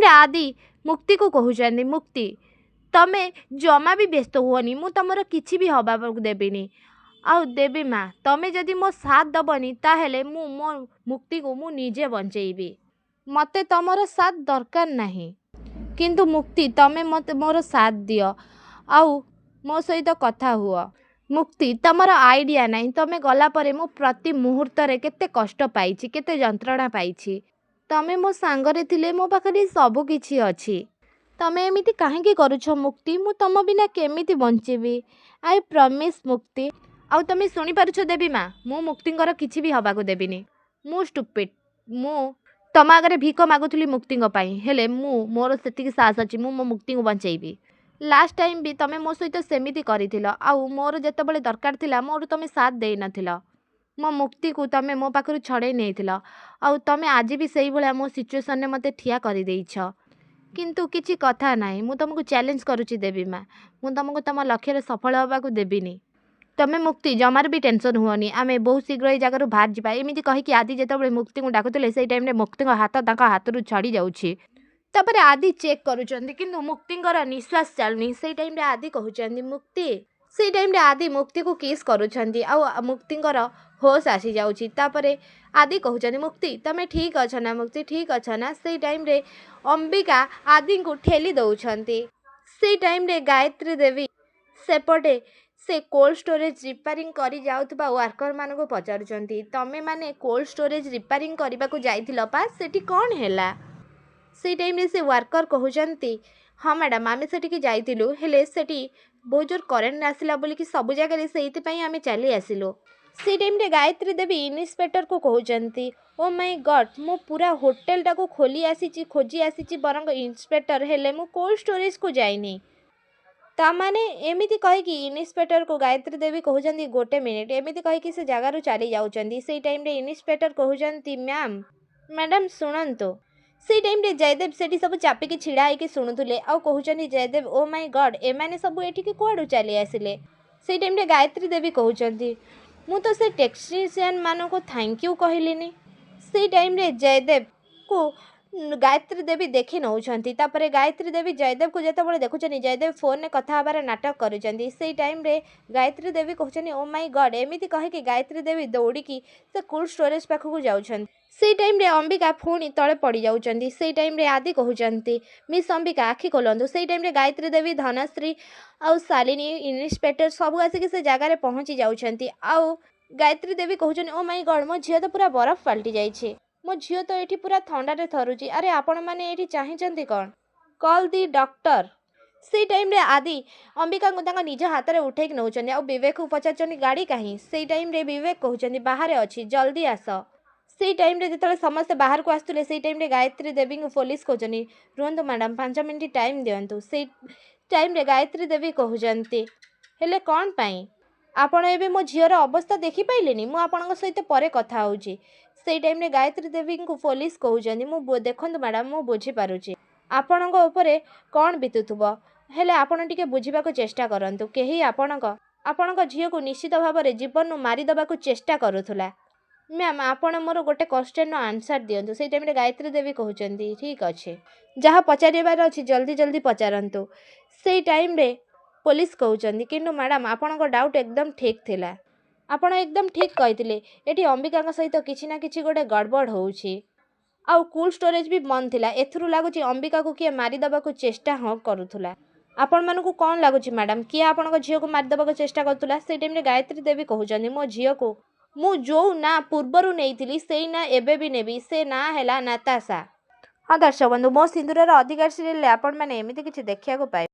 आदि मुक्ति को कहते मुक्ति तमे जमा भी व्यस्त हुअनी मु तुमर किछि भी हवा देविनी आउ देवी माँ तमे जदि मो साथ दबनी ताहेले मु मो मुक्ति को मु निजे बंचेबी मते तमर साथ दरकार नहीं किंतु मुक्ति तमे मते मोर साथ दियो आउ मो सहित कथा हुआ मुक्ति तमर आइडिया नहीं तमे गला परे मु प्रति मुहूर्त रे केते कष्ट पाइछि केते जंत्रणा पाइछि तमे मो सांगरे थिले मो पाखरे सब किछि अछि तमे एमिति काहेकि करूछ मुक्ति मु तम बिना केमिति बंचेबी आई प्रॉमिस मुक्ति आउ तमे सुनी पारुछ देवी माँ मु मुक्तिंकर किछि भी हबाको देबिनी मु स्टुपिड मु तम आगरे भीख मागुथुली मुक्तिंग पई हेले मु मोर सेतिकी साहस अछि मु मो मुक्ति को बंचेबी लास्ट टाइम भी तमे मो सहित सेमिति करिथिलो आउ मोर जेतेबेले दरकार थिला मोर तमे साथ देई नथिलो मो मुक्ति को तमे मो पाखरु छड़े नेथिलो आउ तमे आज भी सेही भलिया मो सिचुएशन ने मते ठिया करि देइछ किंतु किछि कथा नाही मु तुमको चैलेंज करूची देवी माँ मु तुमको तम लक्ष्य रे सफल होबा को देबिनी तमे मुक्ति जमार भी टेंशन हुअनी आमे बहुत शीघ्र ए जगह बाहर जिबा एमिति कहि कि आदि जेतेबेले मुक्ति को डाकुतले सेही टाइम रे मुक्ति को हाथ ताका हाथरु छड़ी जाउची तापरे आदि चेक करूचंदी किंतु मुक्तिंकर निश्वास चलनी सेही टाइम रे आदि कहउचंदी मुक्ति सेही टाइम रे आदि मुक्ति को किस करूचंदी आ मुक्तिंकर होश आसी जाउची तापरे आदि कहउचंदी मुक्ति तमे ठीक अछ ना मुक्ति ठीक अछ ना सेही टाइम रे अंबिका आदि को ठेली दउछंती सेही टाइम रे गायत्री देवी सेपटे से कोल्ड स्टोरेज रिपेयरिंग करी जाउतबा वर्कर मान को पचारुचंती तमे माने कोल्ड स्टोरेज रिपेयरिंग करबा को जाइथिलो पा सेठी कोन हैला से टाइम रे से वर्कर कहउचंती हाँ मैडम आमे सेठी जाइथिलु हेले सेठी बहुत जोर करेंट आसिला बोली कि सब जगह रे सेहिति पई आमे चली आसिलु से टाइम रे गायत्री देवी इन्स्पेक्टर को कहउचंती ओ माय गॉड मु पूरा होटल टा को खोली आसीची खोजी आसीची बरंग इंस्पेक्टर हेले मु कोल्ड स्टोरेज को जाइनी ता माने एमिति कहि कि इन्स्पेक्टर को गायत्री देवी कहउचंती गोटे मिनिट एमिति कहि कि से जगह रु चली जाउचंती से टाइम रे इन्स्पेक्टर कहउचंती मैडम सुनंतो से टाइम रे जयदेव सेठी सब चापिकी छिड़ा होइकी शुणुले आउ कहउचंती जयदेव ओ माय गॉड एमाने सब एठिके कुआडू चली आसिले से टाइम रे गायत्री देवी कहउचंती मु तो से टेक्नीशियन मानो को थैंक यू कहलिनी से टाइम रे जयदेव को गायत्री देवी देखि नउछंती तापरे गायत्री देवी जयदेव को जेतेबेले देखुचनी जयदेव फोन ने कथा हबार नाटक करूचंती से टाइम रे Gayatri Devi कहउचनी oh my God एमिति कहि कि गायत्री देवी दौड़ीकी से कोल्ड स्टोरेज पाखकु जाउछंती से टाइम रे अंबिका पुणी तले पड़ी जाउचंती से टाइम रे आदि कहउचंती मिस अंबिका आखि खोलंतु से टाइम रे गायत्री देवी धनश्री आउ शालिनी इन्स्पेक्टर सब आसिक से जगह रे पहुंची जाउचंती आउ Gayatri Devi कहउचनी oh my God मो झियो तो पूरा बरफ पलटी जाइछे मो झियो तो एठी पूरा ठंडा रे थरुची अरे आपण माने एठी चाहिचंती कोन कॉल दी डॉक्टर से टाइम रे आदि अंबिका को तांगा निज हाथ रे उठेक नउचंती आ विवेक को पचारचनी गाड़ी काहे से टाइम रे विवेक कहउचंती बाहर अछि जल्दी आस से टाइम रे जेतले समस्त बाहर को आस्तुले से टाइम रे गायत्री देवी को पुलिस कहउचनी रुहंतु मैडम 5 मिनिट टाइम दियंतु से टाइम रे गायत्री देवी कहउचंती हेले कोन पई आपण एबे मो झियर अवस्था देखि पाइलेनी मु आपनक सहित परे कथा होउची से टाइम रे गायत्री देवी को पुलिस कहउचंदी मु देखंतु मैडम मु बुझी पारुची आपनक ऊपर कोन बितुथुबो हेले आपण टिके बुझीबा को चेष्टा करंतु केही आपनक झियो को निश्चित भाव रे जीवन नु मारी दबा को चेष्टा करूथुला मैम आपण मोर गोटे क्वेश्चन नो आंसर दियंतु से टाइम रे गायत्री देवी कहउचंदी ठीक अछि जहा पचारिबार अछि जल्दी जल्दी पचारंतु से टाइम रे पुलिस कहउचंदी किंतु मैडम आपनक डाउट एकदम ठीक थिला आपण एकदम ठीक कहिथिले एठी अंबिका सहित किछि ना किछि गोटे गड़बड़ होउछि आउ कोल्ड स्टोरेज भी बंद थिला एथरु लागुछि अंबिका को किए मारी दबा को चेष्टा हो करूथुला आपण मानकु कोन लागुछि मैडम किए आपनक झियो को मारी दबा को चेष्टा करथुला से टाइम रे गायत्री देवी कहउचंदी मो झियो को मु जो ना पूर्वरु नेइथिली सेई ना एबे भी नेबी से ना हैला नाताशा हाँ दर्शक बंधु मो सिंदूरर अधिकार सीरियल आपण माने एमिति किछि देखिया को पाए।